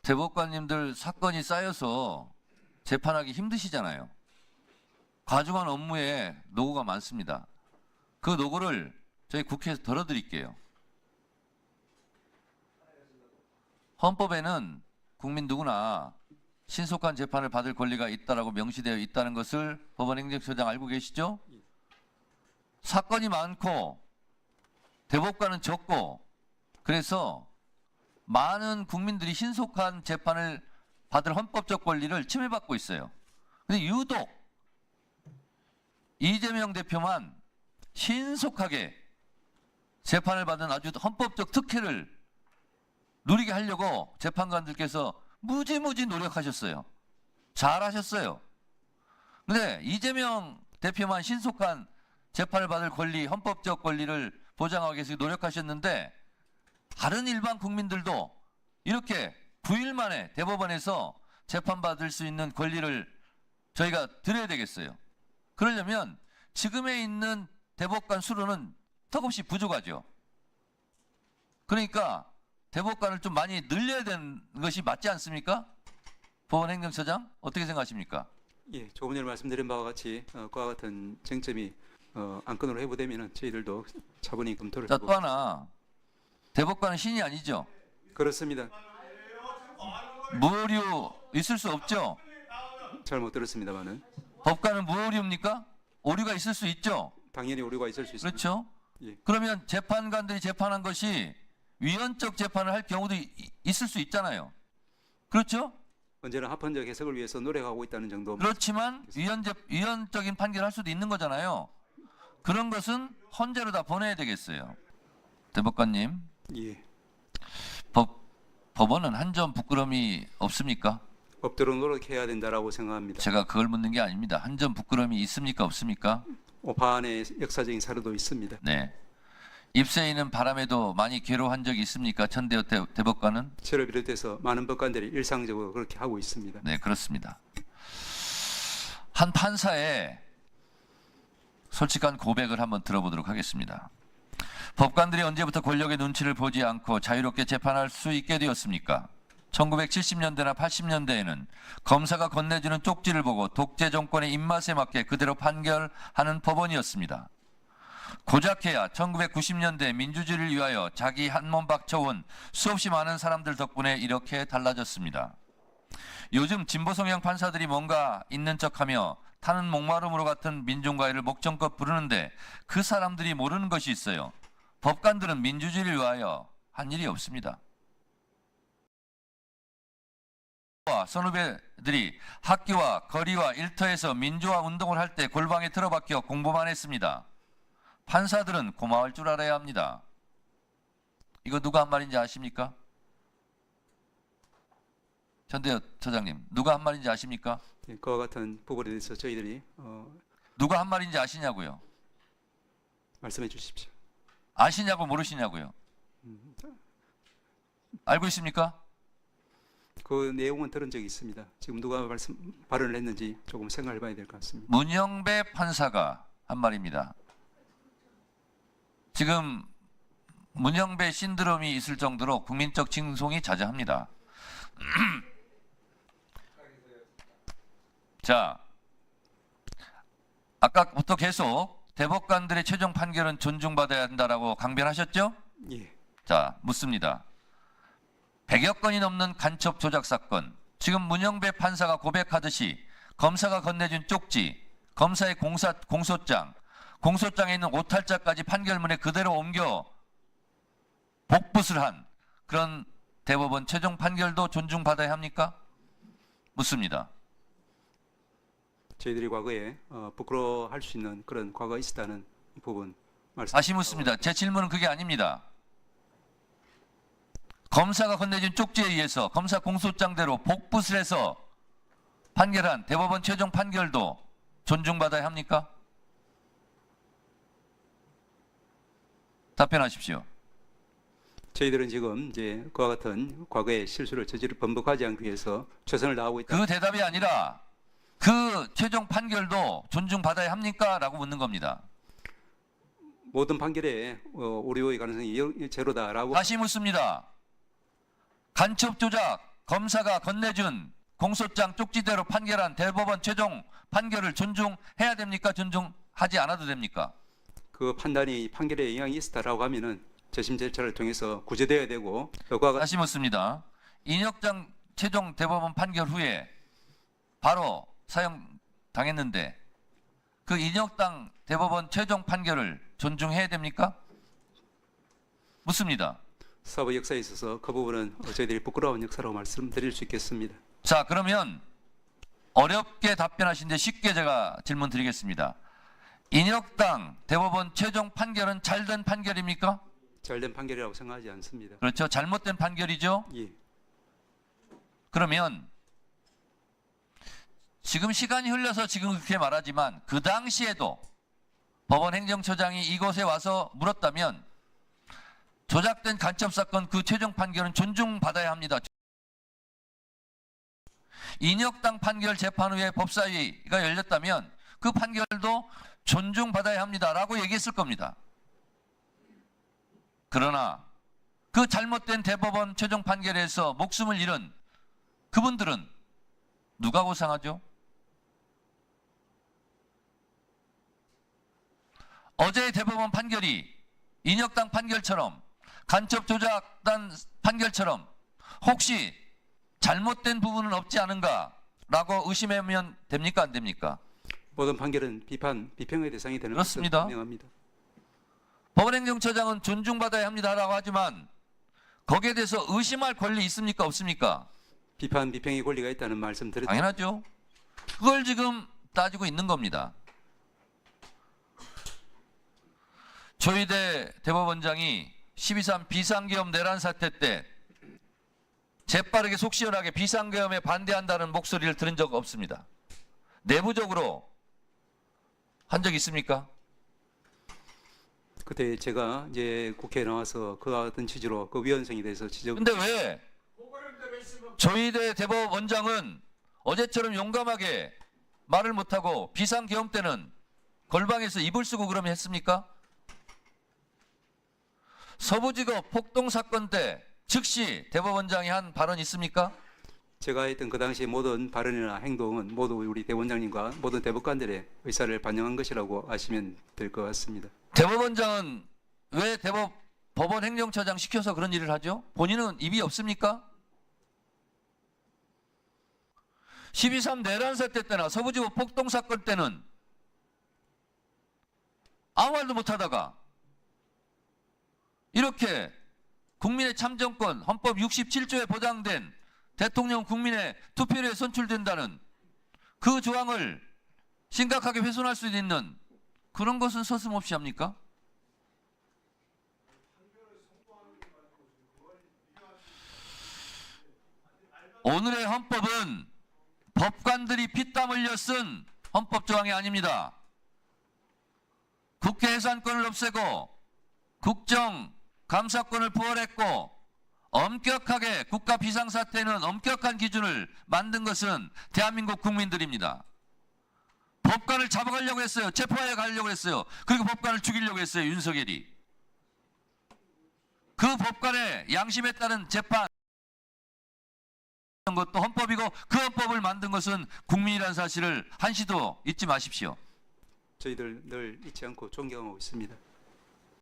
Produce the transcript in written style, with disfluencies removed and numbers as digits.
대법관님들 사건이 쌓여서 재판하기 힘드시잖아요. 과중한 업무에 노고가 많습니다. 그 노고를 저희 국회에서 덜어드릴게요. 헌법에는 국민 누구나 신속한 재판을 받을 권리가 있다라고 명시되어 있다는 것을 법원행정처장 알고 계시죠? 사건이 많고 대법관은 적고 그래서 많은 국민들이 신속한 재판을 받을 헌법적 권리를 침해받고 있어요. 근데 유독 이재명 대표만 신속하게 재판을 받은 아주 헌법적 특혜를 누리게 하려고 재판관들께서 무지무지 노력하셨어요. 잘하셨어요. 근데 이재명 대표만 신속한 재판을 받을 권리, 헌법적 권리를 보장하기 위해서 노력하셨는데 다른 일반 국민들도 이렇게 9일 만에 대법원에서 재판받을 수 있는 권리를 저희가 드려야 되겠어요. 그러려면 지금에 있는 대법관 수로는 턱없이 부족하죠. 그러니까 대법관을 좀 많이 늘려야 되는 것이 맞지 않습니까? 법원행정처장 어떻게 생각하십니까? 예, 조금 전에 말씀드린 바와 같이 그와 같은 쟁점이 안건으로 회부되면 저희들도 차분히 검토를 자, 해보고. 또 하나 대법관은 신이 아니죠. 그렇습니다. 무오류 있을 수 없죠. 잘못 들었습니다만은 법관은 무오류입니까? 오류가 있을 수 있죠. 당연히 오류가 있을 수 있습니다. 그렇죠. 예. 그러면 재판관들이 재판한 것이 위헌적 재판을 할 경우도 있을 수 있잖아요. 그렇죠? 언제나 합헌적 해석을 위해서 노력하고 있다는 정도. 그렇지만 위헌적인 판결을 할 수도 있는 거잖아요. 그런 것은 헌재로 다 보내야 되겠어요. 대법관님, 예. 법원은 한 점 부끄러움이 없습니까? 없도록 노력해야 된다라고 생각합니다. 제가 그걸 묻는 게 아닙니다. 한 점 부끄러움이 있습니까? 없습니까? 오판의 역사적인 사례도 있습니다. 네. 입세이는 바람에도 많이 괴로워한 적이 있습니까? 천대호 대법관은? 저를 비롯해서 많은 법관들이 일상적으로 그렇게 하고 있습니다. 네, 그렇습니다. 한 판사의 솔직한 고백을 한번 들어보도록 하겠습니다. 법관들이 언제부터 권력의 눈치를 보지 않고 자유롭게 재판할 수 있게 되었습니까? 1970년대나 80년대에는 검사가 건네주는 쪽지를 보고 독재 정권의 입맛에 맞게 그대로 판결하는 법원이었습니다. 고작해야 1990년대 민주주의를 위하여 자기 한 몸 바쳐온 수없이 많은 사람들 덕분에 이렇게 달라졌습니다. 요즘 진보 성향 판사들이 뭔가 있는 척하며 타는 목마름으로 같은 민중과외를 목청껏 부르는데 그 사람들이 모르는 것이 있어요. 법관들은 민주주의를 위하여 한 일이 없습니다. 선후배들이 학교와 거리와 일터에서 민주화 운동을 할 때 골방에 틀어박혀 공부만 했습니다. 판사들은 고마울 줄 알아야 합니다. 이거 누가 한 말인지 아십니까? 전대엽 처장님, 누가 한 말인지 아십니까? 예, 그와 같은 부분에 대해서 저희들이 누가 한 말인지 아시냐고요? 말씀해 주십시오. 아시냐고 모르시냐고요? 알고 있습니까? 그 내용은 들은 적이 있습니다. 지금 누가 발언을 했는지 조금 생각해 봐야 될 것 같습니다. 문영배 판사가 한 말입니다. 지금 문영배 신드롬이 있을 정도로 국민적 칭송이 자자합니다. 자, 아까부터 계속 대법관들의 최종 판결은 존중받아야 한다라고 강변하셨죠? 예. 자, 묻습니다. 100여 건이 넘는 간첩 조작 사건, 지금 문영배 판사가 고백하듯이 검사가 건네준 쪽지, 검사의 공소장, 공소장에 있는 오탈자까지 판결문에 그대로 옮겨 복붙을 한 그런 대법원 최종 판결도 존중받아야 합니까? 묻습니다. 저희들이 과거에 부끄러워할 수 있는 그런 과거가 있었다는 부분 말씀. 다시 묻습니다. 제 질문은 그게 아닙니다. 검사가 건네준 쪽지에 의해서 검사 공소장대로 복붙을 해서 판결한 대법원 최종 판결도 존중받아야 합니까? 답변하십시오. 저희들은 지금 이제 그와 같은 과거의 실수를 번복하지 않기 위해서 최선을 다하고 있다. 그 대답이 아니라 그 최종 판결도 존중받아야 합니까? 라고 묻는 겁니다. 모든 판결에 오류의 가능성이 제로다라고. 다시 묻습니다. 간첩 조작 검사가 건네준 공소장 쪽지대로 판결한 대법원 최종 판결을 존중해야 됩니까? 존중하지 않아도 됩니까? 그 판단이 판결에 영향이 있었다라고 하면은 재심 절차를 통해서 구제돼야 되고 그와 같이 다시 묻습니다. 인혁장 최종 대법원 판결 후에 바로 사형당했는데 그 인혁당 대법원 최종 판결을 존중해야 됩니까? 묻습니다. 사법 역사에 있어서 그 부분은 저희들이 부끄러운 역사라고 말씀드릴 수 있겠습니다. 자, 그러면 어렵게 답변하신데 쉽게 제가 질문 드리겠습니다. 인혁당 대법원 최종 판결은 잘된 판결입니까? 잘된 판결이라고 생각하지 않습니다. 그렇죠. 잘못된 판결이죠. 예. 그러면 지금 시간이 흘러서 지금 그렇게 말하지만 그 당시에도 법원 행정처장이 이곳에 와서 물었다면 조작된 간첩 사건 그 최종 판결은 존중받아야 합니다. 인혁당 판결 재판 후에 법사위가 열렸다면 그 판결도 존중받아야 합니다라고 얘기했을 겁니다. 그러나 그 잘못된 대법원 최종 판결에서 목숨을 잃은 그분들은 누가 보상하죠? 어제의 대법원 판결이 인혁당 판결처럼 간첩 조작단 판결처럼 혹시 잘못된 부분은 없지 않은가라고 의심하면 됩니까? 안 됩니까? 모든 판결은 비평의 대상이 되는 것은 그렇습니다. 분명합니다. 법원행정처장은 존중받아야 합니다라고 하지만 거기에 대해서 의심할 권리 있습니까? 없습니까? 비평의 권리가 있다는 말씀 드렸죠. 당연하죠. 그걸 지금 따지고 있는 겁니다. 조희대 대법원장이 12.3 비상계엄 내란 사태 때 재빠르게 속 시원하게 비상계엄에 반대한다는 목소리를 들은 적 없습니다. 내부적으로 한 적 있습니까? 그때 제가 이제 국회에 나와서 그와 같은 취지로 그 위헌성에 대해서 지적. 근데 왜 조희대 대법원장은 어제처럼 용감하게 말을 못하고 비상계엄 때는 걸방에서 이불 쓰고 그러면 했습니까? 서부지법 폭동 사건 때 즉시 대법원장이 한 발언 있습니까? 제가 했던 그 당시 모든 발언이나 행동은 모두 우리 대법원장님과 모든 대법관들의 의사를 반영한 것이라고 아시면 될 것 같습니다. 대법원장은 왜 법원 행정처장 시켜서 그런 일을 하죠? 본인은 입이 없습니까? 12.3 내란 사태 때나 서부지법 폭동 사건 때는 아무 말도 못하다가 이렇게 국민의 참정권 헌법 67조에 보장된 대통령 국민의 투표율에 선출된다는 그 조항을 심각하게 훼손할 수 있는 그런 것은 서슴없이 합니까? 오늘의 헌법은 법관들이 피땀 흘려 쓴 헌법 조항이 아닙니다. 국회 해산권을 없애고 국정 감사권을 부활했고 엄격하게 국가 비상사태는 엄격한 기준을 만든 것은 대한민국 국민들입니다. 법관을 잡아가려고 했어요. 체포하여 가려고 했어요. 그리고 법관을 죽이려고 했어요. 윤석열이. 그 법관의 양심에 따른 재판 것도 헌법이고 그 헌법을 만든 것은 국민이라는 사실을 한시도 잊지 마십시오. 저희들 늘 잊지 않고 존경하고 있습니다.